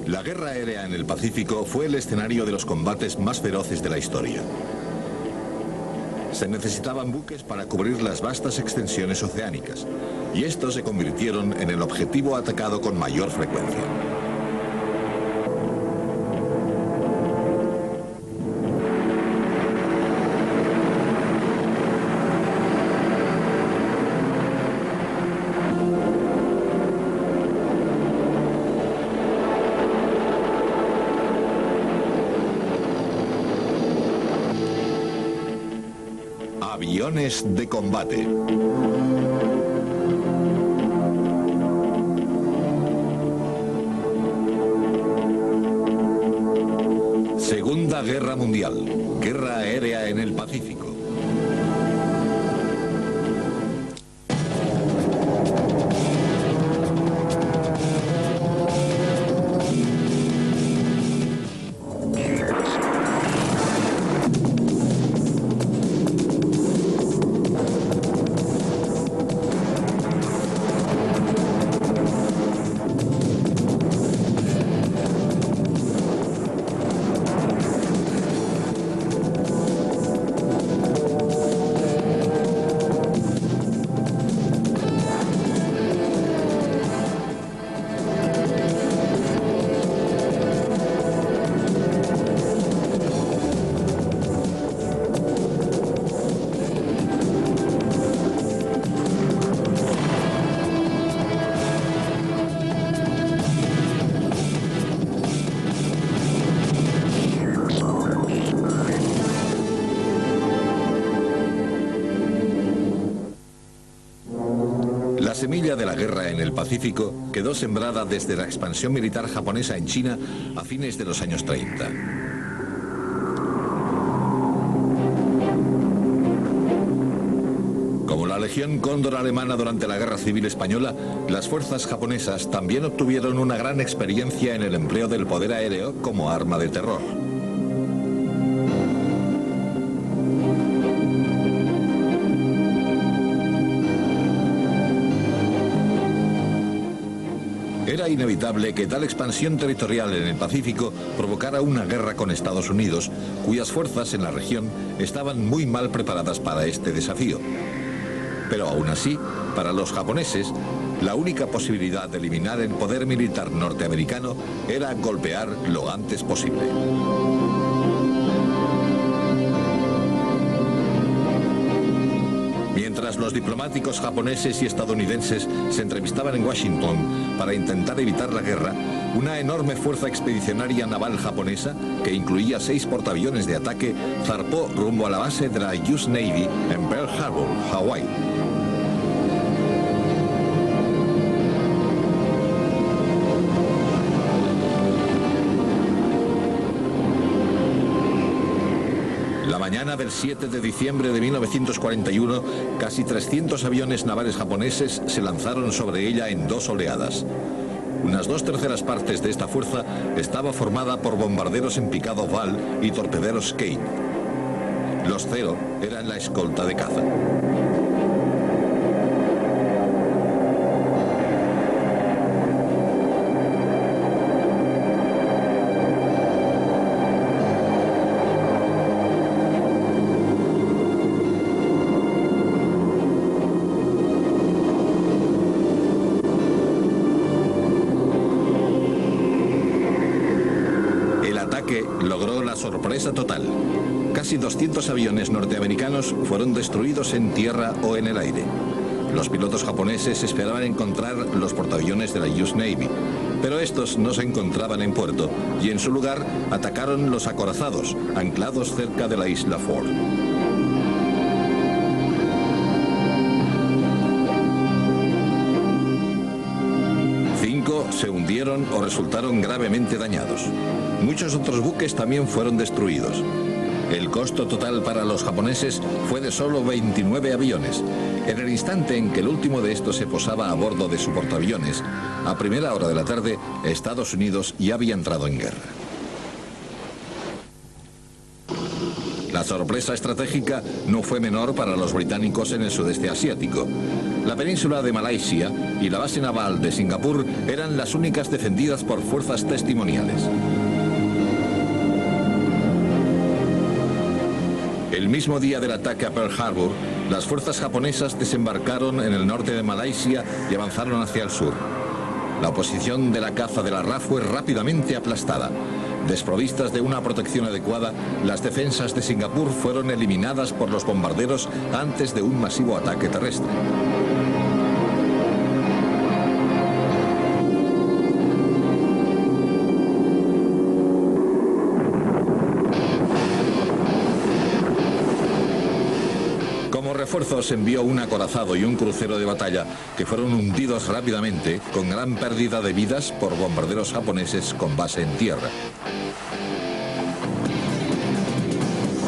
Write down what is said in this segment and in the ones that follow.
La guerra aérea en el Pacífico fue el escenario de los combates más feroces de la historia. Se necesitaban buques para cubrir las vastas extensiones oceánicas, y estos se convirtieron en el objetivo atacado con mayor frecuencia. Aviones de combate. Segunda Guerra Mundial. Guerra aérea en el Pacífico. La semilla de la guerra en el Pacífico quedó sembrada desde la expansión militar japonesa en China a fines de los años 30. Como la Legión Cóndor alemana durante la Guerra Civil Española, las fuerzas japonesas también obtuvieron una gran experiencia en el empleo del poder aéreo como arma de terror. Era inevitable que tal expansión territorial en el Pacífico provocara una guerra con Estados Unidos, cuyas fuerzas en la región estaban muy mal preparadas para este desafío. Pero aún así, para los japoneses, la única posibilidad de eliminar el poder militar norteamericano era golpear lo antes posible. Mientras los diplomáticos japoneses y estadounidenses se entrevistaban en Washington para intentar evitar la guerra, una enorme fuerza expedicionaria naval japonesa, que incluía 6 portaaviones de ataque, zarpó rumbo a la base de la US Navy en Pearl Harbor, Hawái. La mañana del 7 de diciembre de 1941, casi 300 aviones navales japoneses se lanzaron sobre ella en 2 oleadas. Unas 2/3 partes de esta fuerza estaba formada por bombarderos en picado Val y torpederos Kate. Los Zero eran la escolta de caza. Logró la sorpresa total. Casi 200 aviones norteamericanos fueron destruidos en tierra o en el aire. Los pilotos japoneses esperaban encontrar los portaaviones de la US Navy, pero estos no se encontraban en puerto y en su lugar atacaron los acorazados, anclados cerca de la isla Ford. Se hundieron o resultaron gravemente dañados. Muchos otros buques también fueron destruidos. El costo total para los japoneses fue de solo 29 aviones. En el instante en que el último de estos se posaba a bordo de su portaaviones, a primera hora de la tarde, Estados Unidos ya había entrado en guerra. La sorpresa estratégica no fue menor para los británicos en el sudeste asiático. La península de Malasia y la base naval de Singapur eran las únicas defendidas por fuerzas testimoniales. El mismo día del ataque a Pearl Harbor, las fuerzas japonesas desembarcaron en el norte de Malasia y avanzaron hacia el sur. La oposición de la caza de la RAF fue rápidamente aplastada. Desprovistas de una protección adecuada, las defensas de Singapur fueron eliminadas por los bombarderos antes de un masivo ataque terrestre. Como refuerzo se envió un acorazado y un crucero de batalla que fueron hundidos rápidamente con gran pérdida de vidas por bombarderos japoneses con base en tierra.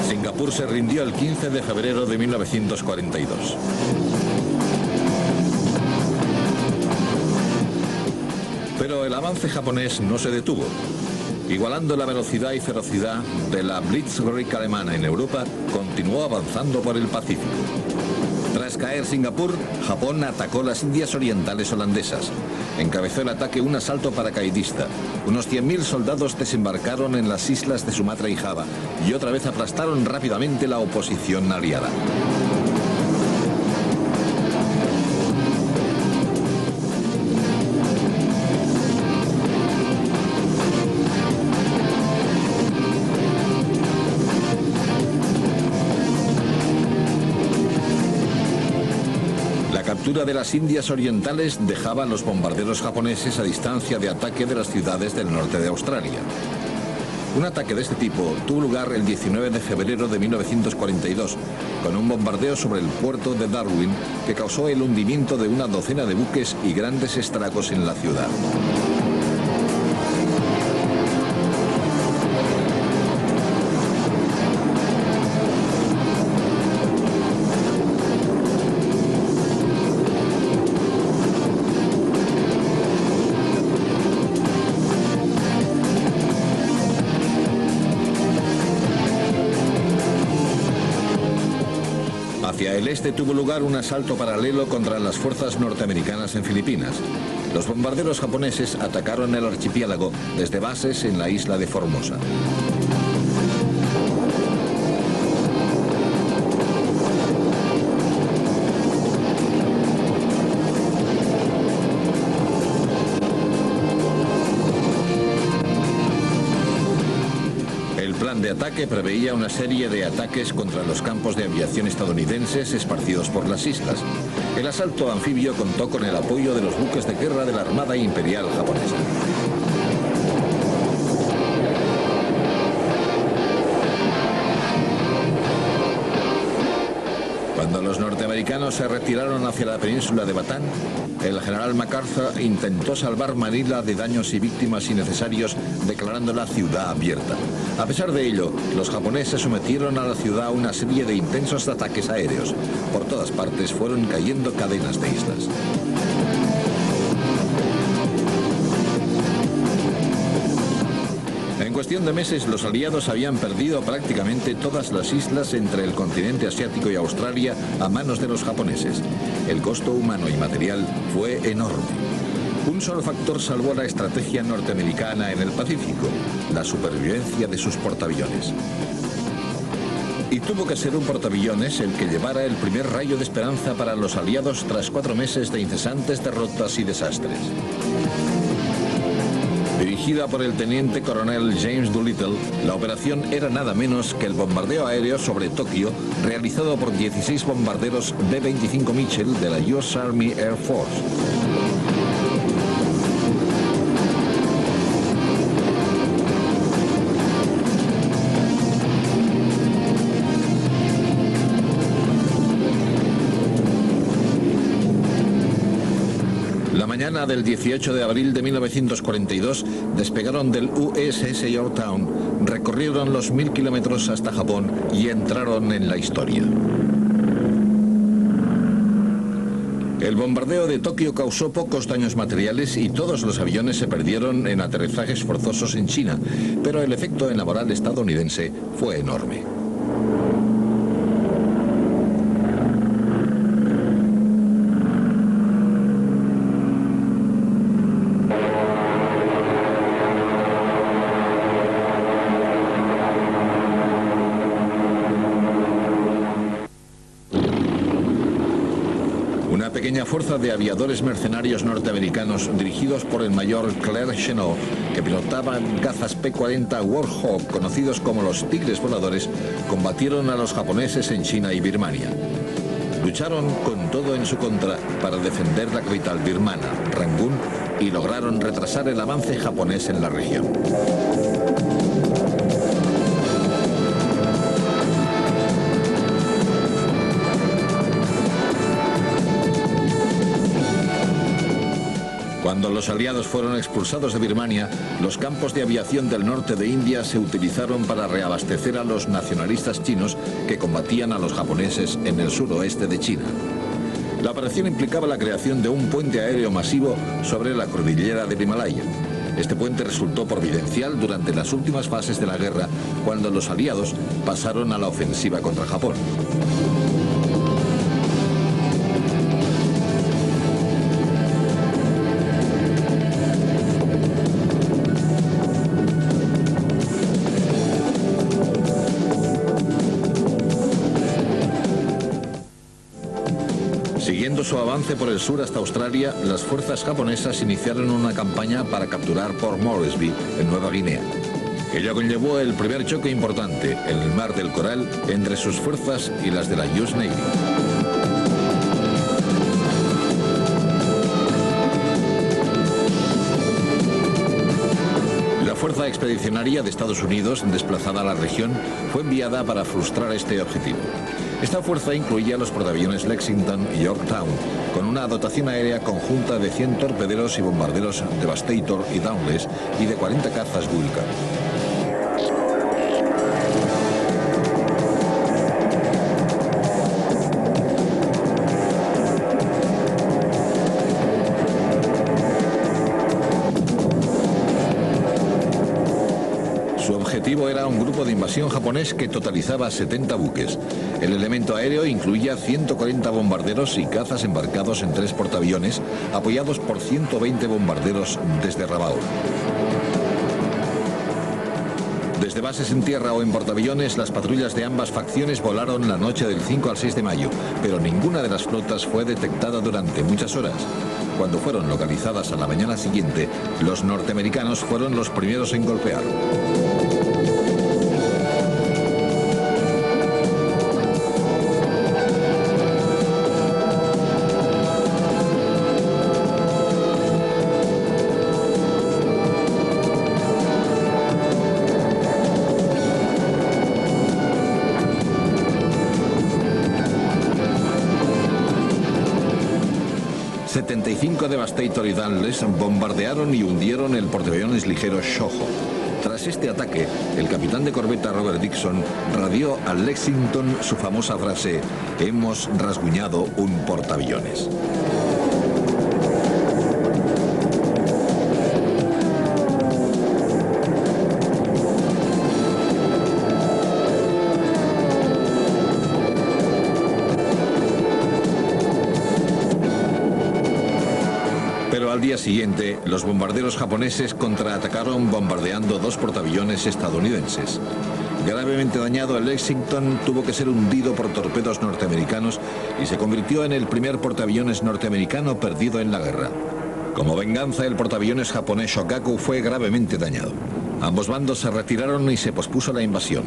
Singapur se rindió el 15 de febrero de 1942. Pero el avance japonés no se detuvo. Igualando la velocidad y ferocidad de la Blitzkrieg alemana en Europa, continuó avanzando por el Pacífico. Tras caer Singapur, Japón atacó las Indias Orientales holandesas. Encabezó el ataque un asalto paracaidista. Unos 100.000 soldados desembarcaron en las islas de Sumatra y Java y otra vez aplastaron rápidamente la oposición aliada. La captura de las Indias Orientales dejaba a los bombarderos japoneses a distancia de ataque de las ciudades del norte de Australia. Un ataque de este tipo tuvo lugar el 19 de febrero de 1942, con un bombardeo sobre el puerto de Darwin que causó el hundimiento de una docena de buques y grandes estragos en la ciudad. Hacia el este tuvo lugar un asalto paralelo contra las fuerzas norteamericanas en Filipinas. Los bombarderos japoneses atacaron el archipiélago desde bases en la isla de Formosa. El plan de ataque preveía una serie de ataques contra los campos de aviación estadounidenses esparcidos por las islas. El asalto anfibio contó con el apoyo de los buques de guerra de la Armada Imperial japonesa. Cuando los norteamericanos se retiraron hacia la península de Batán, el general MacArthur intentó salvar Manila de daños y víctimas innecesarios, declarándola ciudad abierta. A pesar de ello, los japoneses sometieron a la ciudad a una serie de intensos ataques aéreos. Por todas partes fueron cayendo cadenas de islas. En cuestión de meses, los aliados habían perdido prácticamente todas las islas entre el continente asiático y Australia a manos de los japoneses. El costo humano y material fue enorme. Un solo factor salvó la estrategia norteamericana en el Pacífico: la supervivencia de sus portaaviones. Y tuvo que ser un portaaviones el que llevara el primer rayo de esperanza para los aliados tras 4 meses de incesantes derrotas y desastres. Dirigida por el teniente coronel James Doolittle, la operación era nada menos que el bombardeo aéreo sobre Tokio realizado por 16 bombarderos B-25 Mitchell de la US Army Air Force. La mañana del 18 de abril de 1942 despegaron del USS Yorktown, recorrieron los 1000 kilómetros hasta Japón y entraron en la historia. El bombardeo de Tokio causó pocos daños materiales y todos los aviones se perdieron en aterrizajes forzosos en China, pero el efecto en la moral estadounidense fue enorme. pequeña fuerza de aviadores mercenarios norteamericanos dirigidos por el mayor Claire Chennault, que pilotaban cazas P-40 Warhawk, conocidos como los tigres voladores, combatieron a los japoneses en China y Birmania. Lucharon con todo en su contra para defender la capital birmana, Rangún, y lograron retrasar el avance japonés en la región. Cuando los aliados fueron expulsados de Birmania, los campos de aviación del norte de India se utilizaron para reabastecer a los nacionalistas chinos que combatían a los japoneses en el suroeste de China. La operación implicaba la creación de un puente aéreo masivo sobre la cordillera del Himalaya. Este puente resultó providencial durante las últimas fases de la guerra, cuando los aliados pasaron a la ofensiva contra Japón. Siguiendo su avance por el sur hasta Australia, las fuerzas japonesas iniciaron una campaña para capturar Port Moresby, en Nueva Guinea. Ello conllevó el primer choque importante en el Mar del Coral entre sus fuerzas y las de la US Navy. La fuerza expedicionaria de Estados Unidos, desplazada a la región, fue enviada para frustrar este objetivo. Esta fuerza incluía los portaaviones Lexington y Yorktown, con una dotación aérea conjunta de 100 torpederos y bombarderos Devastator y Dauntless y de 40 cazas Vulcan. Su objetivo era un grupo de invasión japonés que totalizaba 70 buques. El elemento aéreo incluía 140 bombarderos y cazas embarcados en 3 portaaviones, apoyados por 120 bombarderos desde Rabaul. Desde bases en tierra o en portaaviones, las patrullas de ambas facciones volaron la noche del 5 al 6 de mayo, pero ninguna de las flotas fue detectada durante muchas horas. Cuando fueron localizadas a la mañana siguiente, los norteamericanos fueron los primeros en golpear. Devastator y Dauntless bombardearon y hundieron el portaaviones ligero Shoho. Tras este ataque, el capitán de corbeta Robert Dixon radió al Lexington su famosa frase: "Hemos rasguñado un portaaviones". Al día siguiente, los bombarderos japoneses contraatacaron bombardeando 2 portaaviones estadounidenses. Gravemente dañado, el Lexington tuvo que ser hundido por torpedos norteamericanos y se convirtió en el primer portaaviones norteamericano perdido en la guerra. Como venganza, el portaaviones japonés Shokaku fue gravemente dañado. Ambos bandos se retiraron y se pospuso la invasión.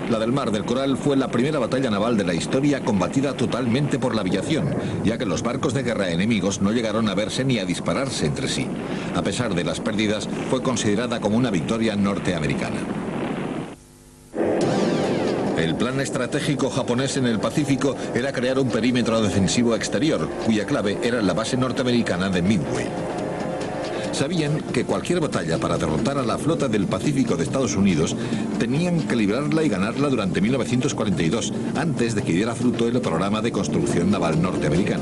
La del Mar del Coral fue la primera batalla naval de la historia combatida totalmente por la aviación, ya que los barcos de guerra enemigos no llegaron a verse ni a dispararse entre sí. A pesar de las pérdidas, fue considerada como una victoria norteamericana. El plan estratégico japonés en el Pacífico era crear un perímetro defensivo exterior, cuya clave era la base norteamericana de Midway. Sabían que cualquier batalla para derrotar a la flota del Pacífico de Estados Unidos tenían que librarla y ganarla durante 1942, antes de que diera fruto el programa de construcción naval norteamericano.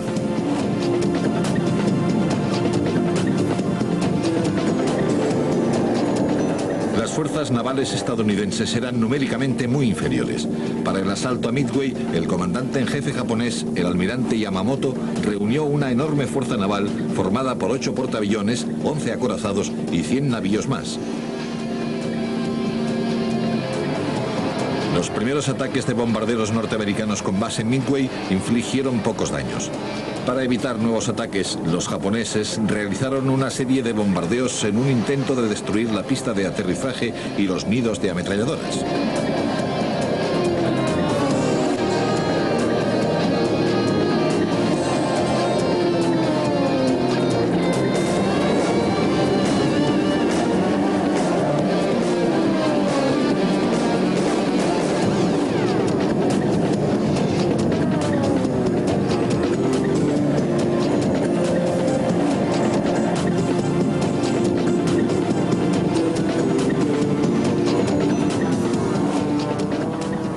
Las fuerzas navales estadounidenses eran numéricamente muy inferiores. Para el asalto a Midway, el comandante en jefe japonés, el almirante Yamamoto, reunió una enorme fuerza naval formada por 8 portaaviones, 11 acorazados y 100 navíos más. Los primeros ataques de bombarderos norteamericanos con base en Midway infligieron pocos daños. Para evitar nuevos ataques, los japoneses realizaron una serie de bombardeos en un intento de destruir la pista de aterrizaje y los nidos de ametralladoras.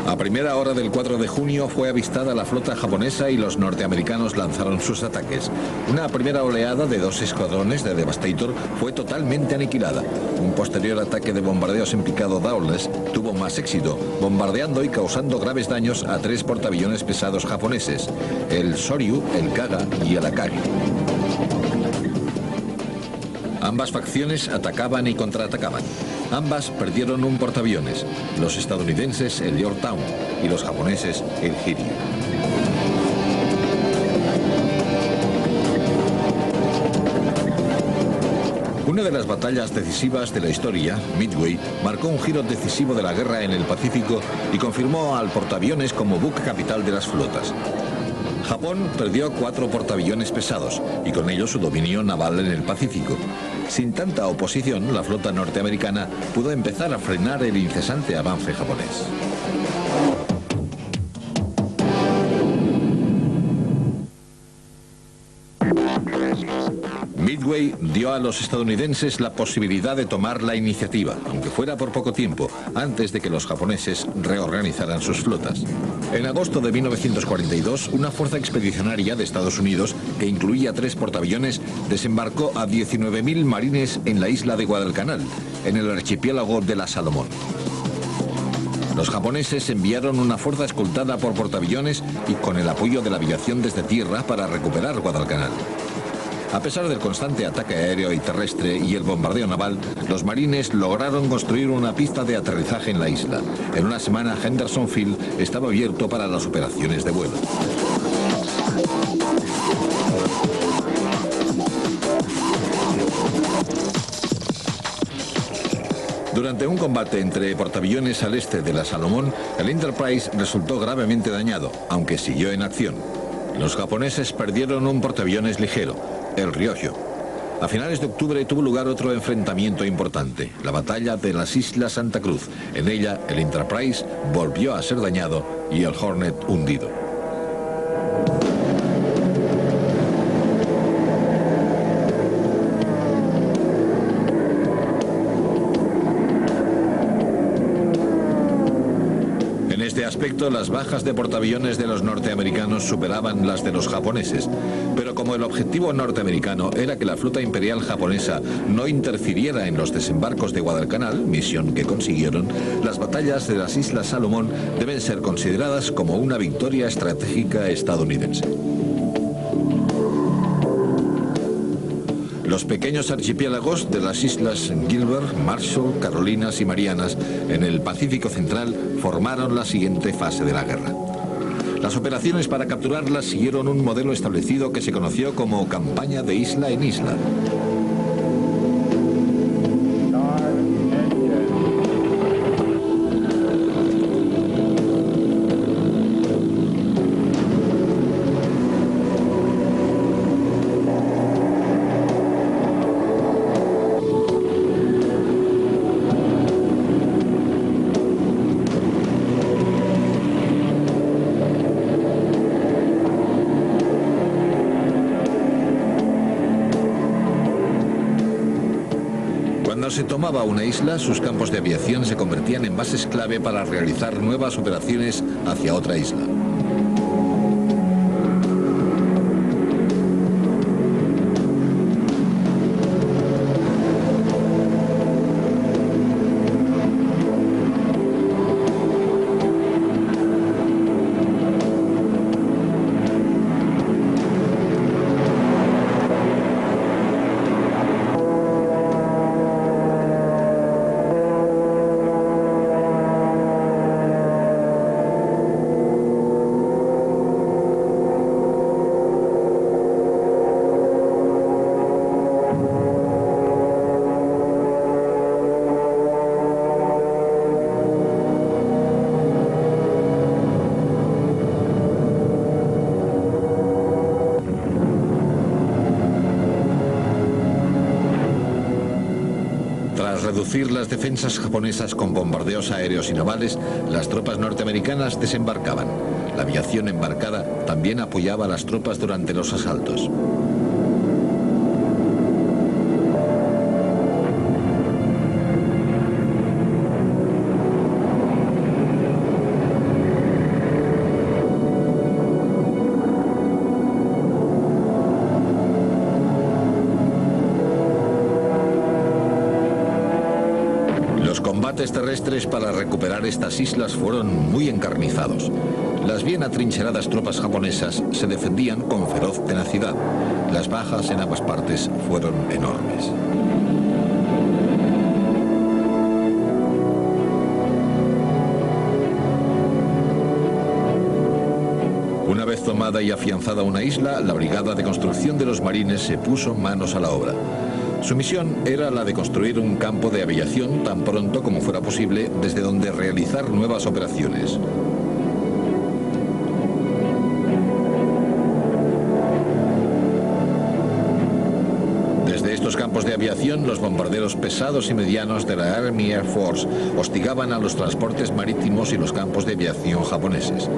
A primera hora del 4 de junio fue avistada la flota japonesa y los norteamericanos lanzaron sus ataques. Una primera oleada de 2 escuadrones de Devastator fue totalmente aniquilada. Un posterior ataque de bombardeos en picado Dowles tuvo más éxito, bombardeando y causando graves daños a 3 portaaviones pesados japoneses, el Soryu, el Kaga y el Akagi. Ambas facciones atacaban y contraatacaban. Ambas perdieron un portaaviones, los estadounidenses el Yorktown y los japoneses el Hiryu. Una de las batallas decisivas de la historia, Midway, marcó un giro decisivo de la guerra en el Pacífico y confirmó al portaaviones como buque capital de las flotas. Japón perdió 4 portaaviones pesados y con ello su dominio naval en el Pacífico. Sin tanta oposición, la flota norteamericana pudo empezar a frenar el incesante avance japonés. Midway dio a los estadounidenses la posibilidad de tomar la iniciativa, aunque fuera por poco tiempo, antes de que los japoneses reorganizaran sus flotas. En agosto de 1942, una fuerza expedicionaria de Estados Unidos, que incluía 3 portaaviones, desembarcó a 19.000 marines en la isla de Guadalcanal, en el archipiélago de la Salomón. Los japoneses enviaron una fuerza escoltada por portaaviones y con el apoyo de la aviación desde tierra para recuperar Guadalcanal. A pesar del constante ataque aéreo y terrestre y el bombardeo naval, los marines lograron construir una pista de aterrizaje en la isla. En una semana, Henderson Field estaba abierto para las operaciones de vuelo. Durante un combate entre portaaviones al este de la Salomón, el Enterprise resultó gravemente dañado, aunque siguió en acción. Los japoneses perdieron un portaaviones ligero, el Ryōkyō. A finales de octubre tuvo lugar otro enfrentamiento importante, la batalla de las Islas Santa Cruz. En ella, el Enterprise volvió a ser dañado y el Hornet hundido. En este aspecto, las bajas de portaaviones de los norteamericanos superaban las de los japoneses. Pero como el objetivo norteamericano era que la flota imperial japonesa no interfiriera en los desembarcos de Guadalcanal, misión que consiguieron, las batallas de las Islas Salomón deben ser consideradas como una victoria estratégica estadounidense. Los pequeños archipiélagos de las islas Gilbert, Marshall, Carolinas y Marianas en el Pacífico Central formaron la siguiente fase de la guerra. Las operaciones para capturarlas siguieron un modelo establecido que se conoció como campaña de isla en isla. Cuando se tomaba una isla, sus campos de aviación se convertían en bases clave para realizar nuevas operaciones hacia otra isla. Tras reducir las defensas japonesas con bombardeos aéreos y navales, las tropas norteamericanas desembarcaban. La aviación embarcada también apoyaba a las tropas durante los asaltos. Los combates terrestres para recuperar estas islas fueron muy encarnizados. Las bien atrincheradas tropas japonesas se defendían con feroz tenacidad. Las bajas en ambas partes fueron enormes. Una vez tomada y afianzada una isla, la brigada de construcción de los marines se puso manos a la obra. Su misión era la de construir un campo de aviación tan pronto como fuera posible, desde donde realizar nuevas operaciones. Desde estos campos de aviación, los bombarderos pesados y medianos de la Army Air Force hostigaban a los transportes marítimos y los campos de aviación japoneses.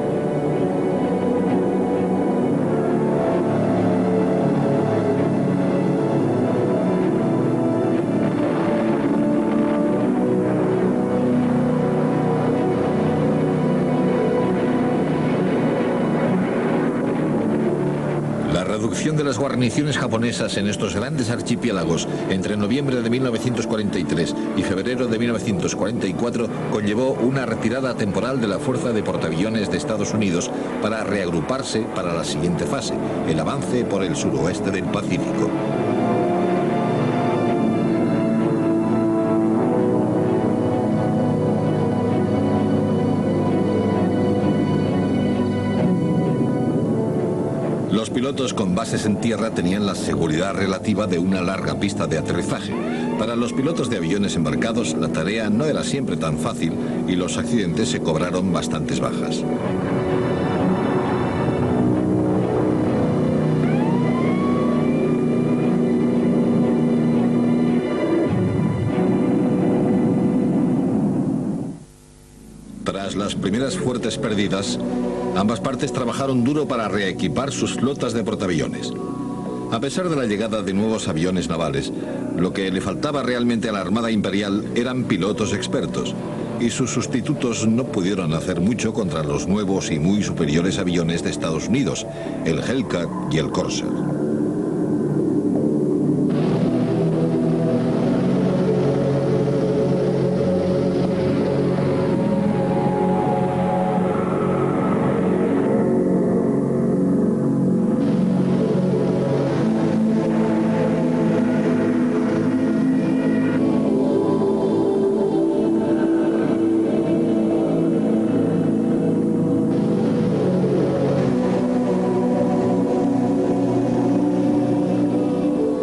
La reducción de las guarniciones japonesas en estos grandes archipiélagos entre noviembre de 1943 y febrero de 1944 conllevó una retirada temporal de la Fuerza de Portaaviones de Estados Unidos para reagruparse para la siguiente fase, el avance por el suroeste del Pacífico. Los pilotos con bases en tierra tenían la seguridad relativa de una larga pista de aterrizaje. Para los pilotos de aviones embarcados, la tarea no era siempre tan fácil y los accidentes se cobraron bastantes bajas. Tras las primeras fuertes pérdidas, ambas partes trabajaron duro para reequipar sus flotas de portaaviones. A pesar de la llegada de nuevos aviones navales, lo que le faltaba realmente a la Armada Imperial eran pilotos expertos, y sus sustitutos no pudieron hacer mucho contra los nuevos y muy superiores aviones de Estados Unidos, el Hellcat y el Corsair.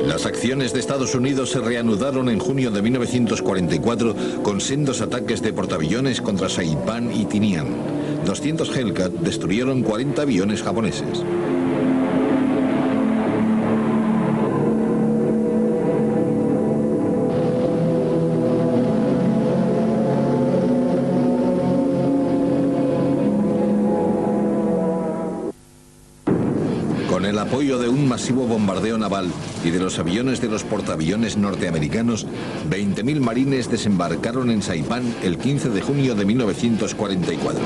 Las acciones de Estados Unidos se reanudaron en junio de 1944 con sendos ataques de portaaviones contra Saipán y Tinian. 200 Hellcat destruyeron 40 aviones japoneses. Con el apoyo de un masivo bombardeo naval y de los aviones de los portaaviones norteamericanos, 20.000 marines desembarcaron en Saipán el 15 de junio de 1944.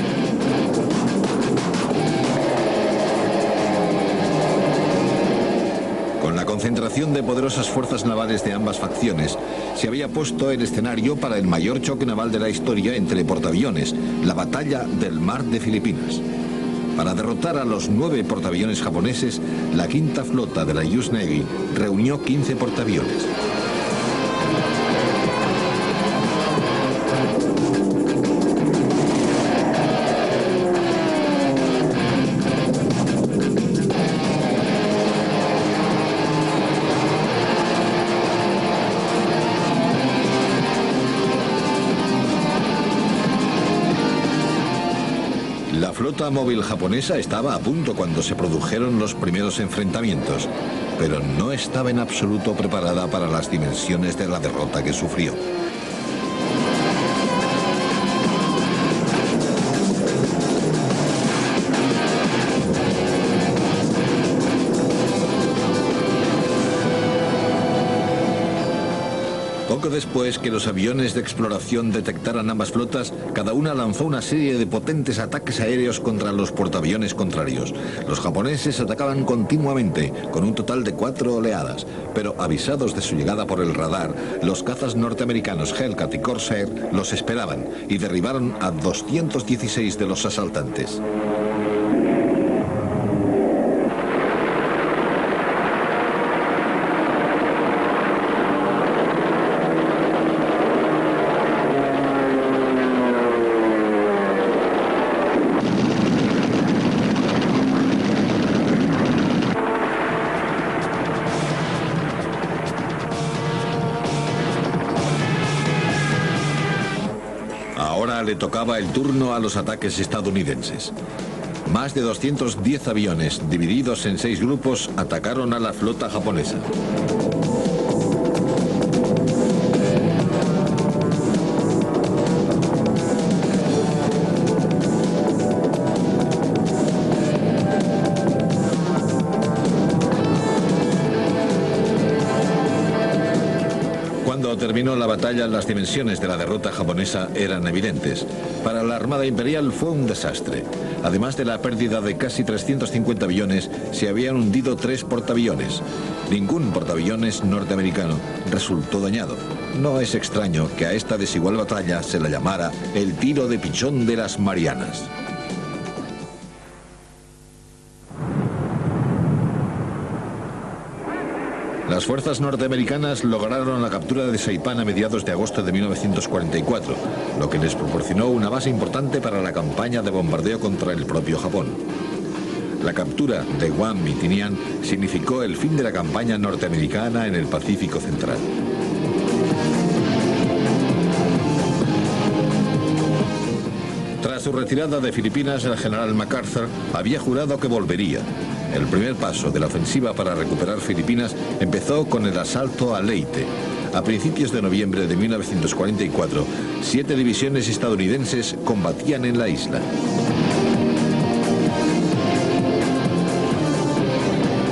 Con la concentración de poderosas fuerzas navales de ambas facciones, se había puesto el escenario para el mayor choque naval de la historia entre portaaviones, la batalla del Mar de Filipinas. Para derrotar a los 9 portaaviones japoneses, la quinta flota de la US Navy reunió 15 portaaviones. La flota móvil japonesa estaba a punto cuando se produjeron los primeros enfrentamientos. pero no estaba en absoluto preparada para las dimensiones de la derrota que sufrió. Poco después que los aviones de exploración detectaran ambas flotas, cada una lanzó una serie de potentes ataques aéreos contra los portaaviones contrarios. Los japoneses atacaban continuamente, con un total de 4 oleadas, pero avisados de su llegada por el radar, los cazas norteamericanos Hellcat y Corsair los esperaban y derribaron a 216 de los asaltantes. Ahora le tocaba el turno a los ataques estadounidenses. Más de 210 aviones, divididos en 6 grupos, atacaron a la flota japonesa. Cuando terminó la batalla, las dimensiones de la derrota japonesa eran evidentes. Para la Armada Imperial fue un desastre. Además de la pérdida de casi 350 aviones, se habían hundido 3 portaaviones. Ningún portaaviones norteamericano resultó dañado. No es extraño que a esta desigual batalla se la llamara el tiro de pichón de las Marianas. Las fuerzas norteamericanas lograron la captura de Saipán a mediados de agosto de 1944, lo que les proporcionó una base importante para la campaña de bombardeo contra el propio Japón. La captura de Guam y Tinian significó el fin de la campaña norteamericana en el Pacífico Central. Tras su retirada de Filipinas, el general MacArthur había jurado que volvería. El primer paso de la ofensiva para recuperar Filipinas empezó con el asalto a Leyte. A principios de noviembre de 1944, 7 divisiones estadounidenses combatían en la isla.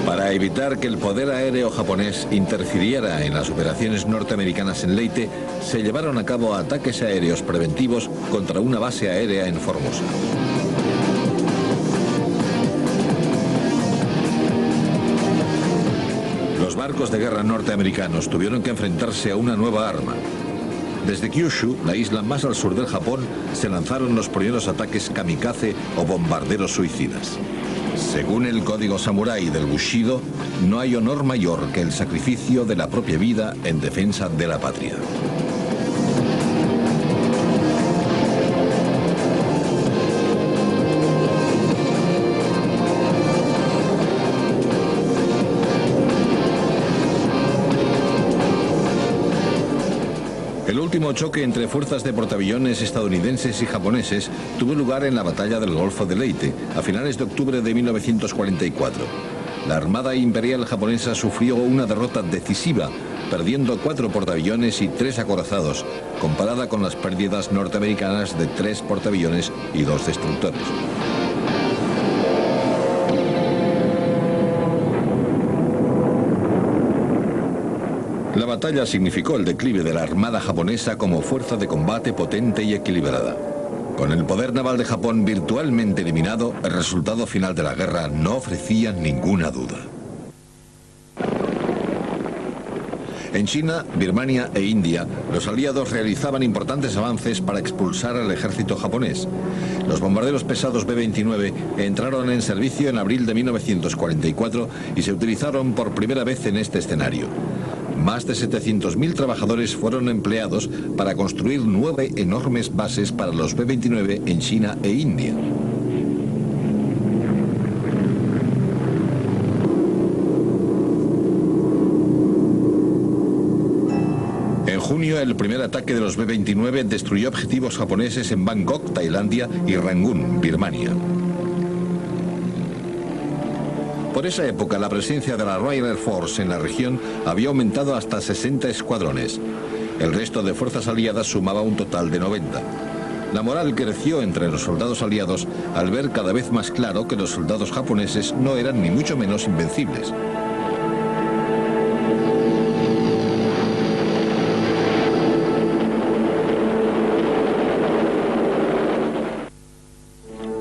Para evitar que el poder aéreo japonés interfiriera en las operaciones norteamericanas en Leyte, se llevaron a cabo ataques aéreos preventivos contra una base aérea en Formosa. Los barcos de guerra norteamericanos tuvieron que enfrentarse a una nueva arma. Desde Kyushu, la isla más al sur del Japón, se lanzaron los primeros ataques kamikaze o bombarderos suicidas. Según el código samurái del Bushido, no hay honor mayor que el sacrificio de la propia vida en defensa de la patria. El último choque entre fuerzas de portaaviones estadounidenses y japoneses tuvo lugar en la batalla del Golfo de Leyte, a finales de octubre de 1944. La Armada Imperial japonesa sufrió una derrota decisiva, perdiendo 4 portaaviones y 3 acorazados, comparada con las pérdidas norteamericanas de 3 portaaviones y 2 destructores. La batalla significó el declive de la Armada japonesa como fuerza de combate potente y equilibrada. Con el poder naval de Japón virtualmente eliminado, el resultado final de la guerra no ofrecía ninguna duda. En China, Birmania e India, los aliados realizaban importantes avances para expulsar al ejército japonés. Los bombarderos pesados B-29 entraron en servicio en abril de 1944 y se utilizaron por primera vez en este escenario. Más de 700.000 trabajadores fueron empleados para construir 9 enormes bases para los B-29 en China e India. En junio, el primer ataque de los B-29 destruyó objetivos japoneses en Bangkok, Tailandia, y Rangún, Birmania. Por esa época, la presencia de la Royal Air Force en la región había aumentado hasta 60 escuadrones. El resto de fuerzas aliadas sumaba un total de 90. La moral creció entre los soldados aliados al ver cada vez más claro que los soldados japoneses no eran ni mucho menos invencibles.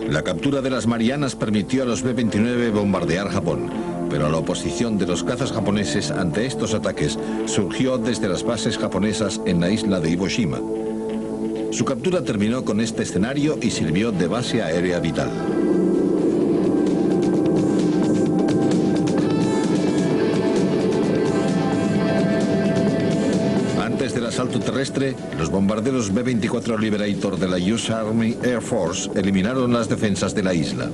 La captura de las Marianas permitió a los B-29 bombardear Japón, pero la oposición de los cazas japoneses ante estos ataques surgió desde las bases japonesas en la isla de Iwo Jima. Su captura terminó con este escenario y sirvió de base aérea vital. Antes del asalto terrestre, los bombarderos B-24 Liberator de la US Army Air Force eliminaron las defensas de la isla.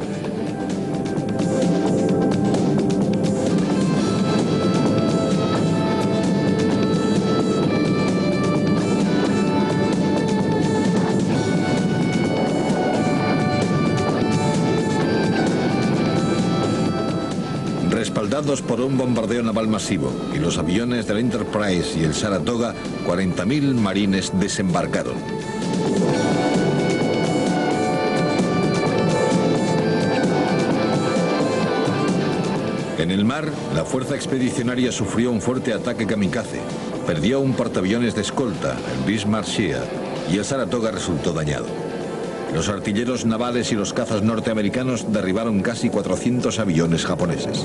Respaldados por un bombardeo naval masivo y los aviones del Enterprise y el Saratoga, 40.000 marines desembarcaron. En el mar, la fuerza expedicionaria sufrió un fuerte ataque kamikaze. Perdió un portaaviones de escolta, el Bismarck Shea, y el Saratoga resultó dañado. Los artilleros navales y los cazas norteamericanos derribaron casi 400 aviones japoneses.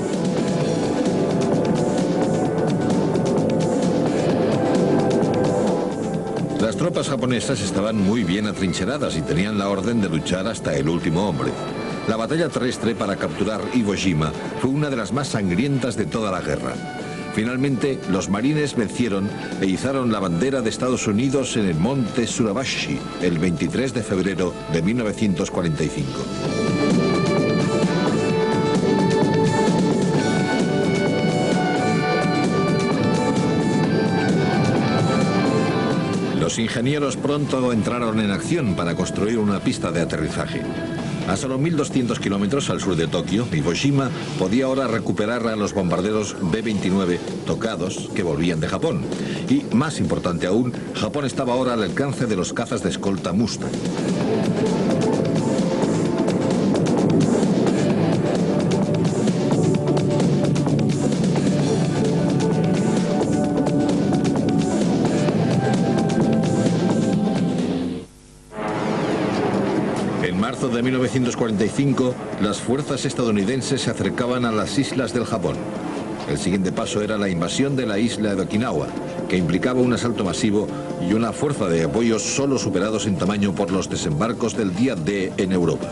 Las tropas japonesas estaban muy bien atrincheradas y tenían la orden de luchar hasta el último hombre. La batalla terrestre para capturar Iwo Jima fue una de las más sangrientas de toda la guerra. Finalmente, los marines vencieron e izaron la bandera de Estados Unidos en el monte Surabashi el 23 de febrero de 1945. Los ingenieros pronto entraron en acción para construir una pista de aterrizaje. A solo 1.200 kilómetros al sur de Tokio, Iwo Jima podía ahora recuperar a los bombarderos B-29 tocados que volvían de Japón. Y, más importante aún, Japón estaba ahora al alcance de los cazas de escolta Mustang. En marzo de 1945, las fuerzas estadounidenses se acercaban a las islas del Japón. El siguiente paso era la invasión de la isla de Okinawa, que implicaba un asalto masivo y una fuerza de apoyo solo superados en tamaño por los desembarcos del día D en Europa.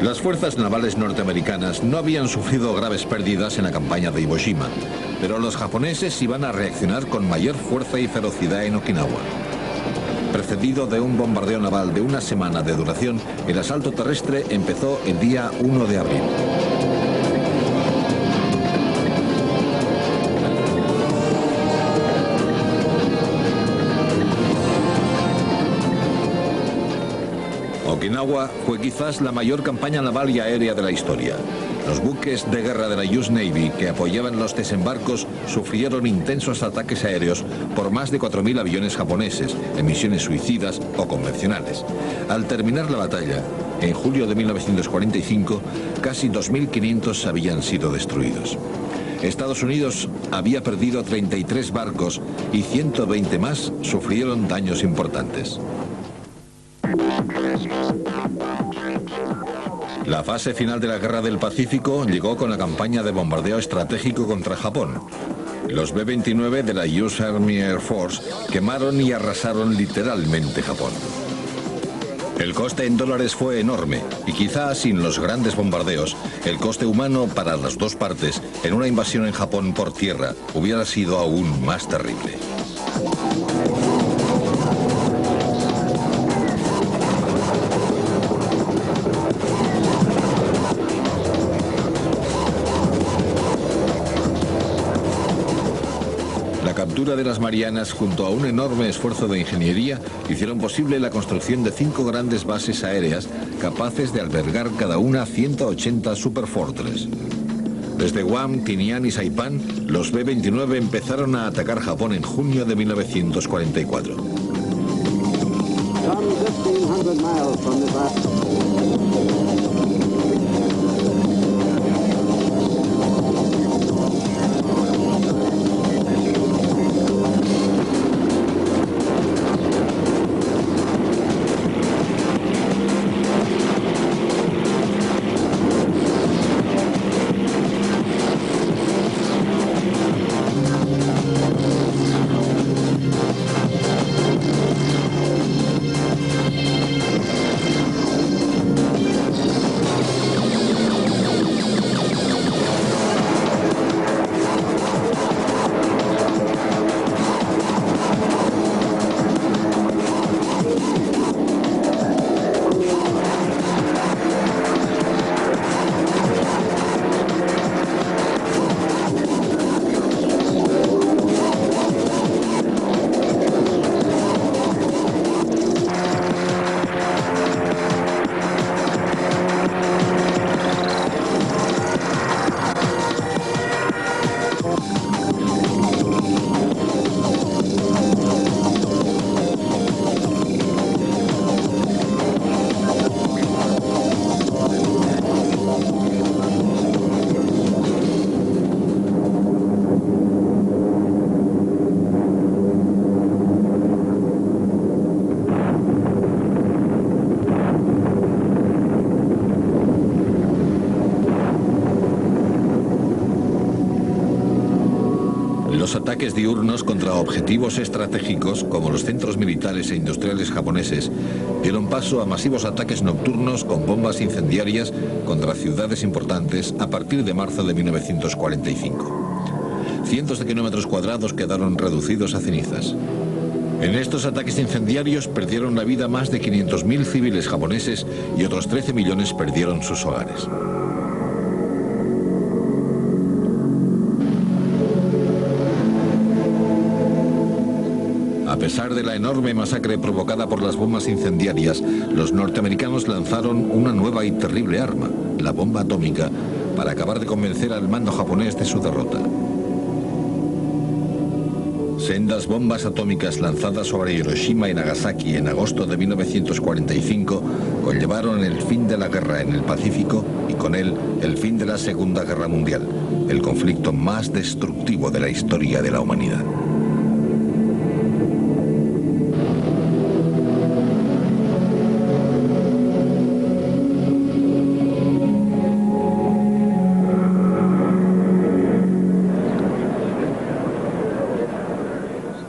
Las fuerzas navales norteamericanas no habían sufrido graves pérdidas en la campaña de Iwo Jima, pero los japoneses iban a reaccionar con mayor fuerza y ferocidad en Okinawa. Precedido de un bombardeo naval de una semana de duración, el asalto terrestre empezó el día 1 de abril. Okinawa fue quizás la mayor campaña naval y aérea de la historia. Los buques de guerra de la US Navy que apoyaban los desembarcos sufrieron intensos ataques aéreos por más de 4.000 aviones japoneses, en misiones suicidas o convencionales. Al terminar la batalla, en julio de 1945, casi 2.500 habían sido destruidos. Estados Unidos había perdido 33 barcos y 120 más sufrieron daños importantes. La fase final de la Guerra del Pacífico llegó con la campaña de bombardeo estratégico contra Japón. Los B-29 de la US Army Air Force quemaron y arrasaron literalmente Japón. El coste en dólares fue enorme y quizá sin los grandes bombardeos, el coste humano para las dos partes en una invasión en Japón por tierra hubiera sido aún más terrible. altura de las Marianas, junto a un enorme esfuerzo de ingeniería, hicieron posible la construcción de 5 grandes bases aéreas capaces de albergar cada una 180 Superfortress. Desde Guam, Tinian y Saipán, los B-29 empezaron a atacar Japón en junio de 1944. Los ataques diurnos contra objetivos estratégicos, como los centros militares e industriales japoneses, dieron paso a masivos ataques nocturnos con bombas incendiarias contra ciudades importantes a partir de marzo de 1945. Cientos de kilómetros cuadrados quedaron reducidos a cenizas. En estos ataques incendiarios perdieron la vida más de 500.000 civiles japoneses y otros 13 millones perdieron sus hogares. A pesar de la enorme masacre provocada por las bombas incendiarias, los norteamericanos lanzaron una nueva y terrible arma, la bomba atómica, para acabar de convencer al mando japonés de su derrota. Sendas bombas atómicas lanzadas sobre Hiroshima y Nagasaki en agosto de 1945 conllevaron el fin de la guerra en el Pacífico y con él el fin de la Segunda Guerra Mundial, el conflicto más destructivo de la historia de la humanidad.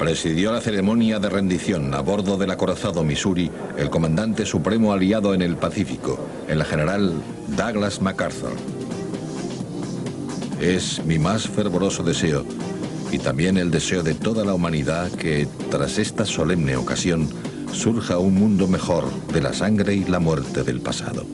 Presidió la ceremonia de rendición a bordo del acorazado Missouri el comandante supremo aliado en el Pacífico, el general Douglas MacArthur. Es mi más fervoroso deseo, y también el deseo de toda la humanidad, que tras esta solemne ocasión surja un mundo mejor de la sangre y la muerte del pasado.